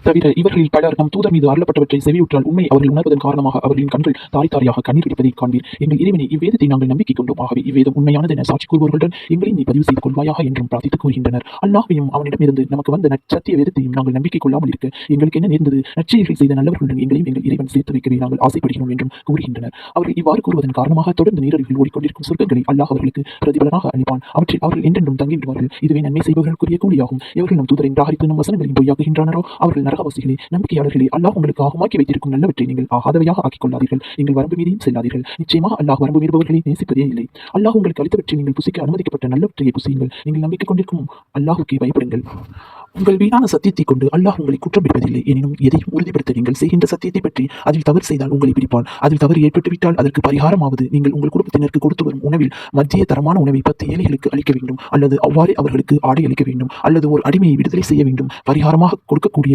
தவிர இவர்களில் பலர் நம் தூதர் மீது அருளப்பட்டவற்றை செவியுற்றால் உண்மை அவர்கள் உணர்வதன் காரணமாக அவர்களின் கண்கள் தாரி தாரியாக கண்ணீர் வெடிப்பதை காண்பீர். எங்கள் இறைவனை இவ்வேதத்தை நாங்கள் நம்பிக்கை கொண்டோம், ஆகவே இவ்வேதம் உண்மையானது என சாட்சி கூறுபவர்களுடன் எங்களை நீ பதிவு செய்து கொள்வாயாக என்றும் பிரார்த்தித்து கூறுகின்றனர். அல்லாஹ்வையும் அவனிடமிருந்து நமக்கு வந்த நற்சத்திய வேதத்தையும் நாங்கள் நம்பிக்கை கொள்ளாமல் இருக்க எங்களுக்கு என்ன நேர்ந்தது? நற்செயல்கள் செய்த நல்லவர்களுடன் எங்களையும் எங்கள் இறைவன் சேர்த்து வைக்கவே நாங்கள் ஆசைப்படுகிறோம் என்றும் கூறுகின்றனர். அவர்கள் இவ்வாறு கூறுவதன் காரணமாக தொடர்ந்து நீரருகில் ஓடிக்கொண்டிருக்கும் சொர்க்கங்களை அல்லாஹ் அவர்களுக்கு பிரதிபலனாக அளிப்பான். அவற்றில் அவர்கள் என்றென்றும் தங்கிவிடுவார்கள். இதுவே நன்மை செய்பவர்களுக்குரிய கூலியாகும். எவர்கள் நம் தூதரை நிராகரித்து நம் வசனங்களையும் பொய்யாக்குகின்றனரோ அவர்கள் நரகவாசிகளே. நம்பிக்கையாளர்களே, அல்லாஹ் உங்களுக்கு ஆகமாக்கி வைத்திருக்கும் நல்லவற்றை நீங்கள் ஆகாதவையாக ஆக்கிக் கொள்ளாதீர்கள். நீங்கள் வரம்பு மீறியும் செல்லாதீர்கள். நிச்சயமாக அல்லாஹ் வரம்பு மீறுபவர்களை நேசிப்பதே இல்லை. அல்லாஹ் உங்களுக்கு அளித்தவற்றை நீங்கள் புசிக்க அனுமதிக்கப்பட்ட நல்லவற்றையை புசியுங்கள். நீங்கள் நம்பிக்கை கொண்டிருக்கும் அல்லாஹுக்கே பயப்படுங்கள். உங்கள் வீணான சத்தியத்தை கொண்டு அல்லாஹ் உங்களை குற்றம் பிடிப்பதில்லை. எனினும் எதையும் உறுதிப்படுத்த நீங்கள் செய்கின்ற சத்தியத்தை பற்றி அதில் தவறு செய்தால் உங்களை பிடிப்பான். அதில் தவறு ஏற்பட்டுவிட்டால் அதற்கு பரிகாரமாவது நீங்கள் உங்கள் குடும்பத்தினருக்கு கொடுத்து வரும் உணவில் மத்திய தரமான உணவை 10 ஏழைகளுக்கு அளிக்க வேண்டும், அல்லது அவ்வாறே அவர்களுக்கு ஆடை அளிக்க வேண்டும், அல்லது ஒரு அடிமையை விடுதலை செய்ய வேண்டும். பரிகாரமாக கொடுக்கக்கூடிய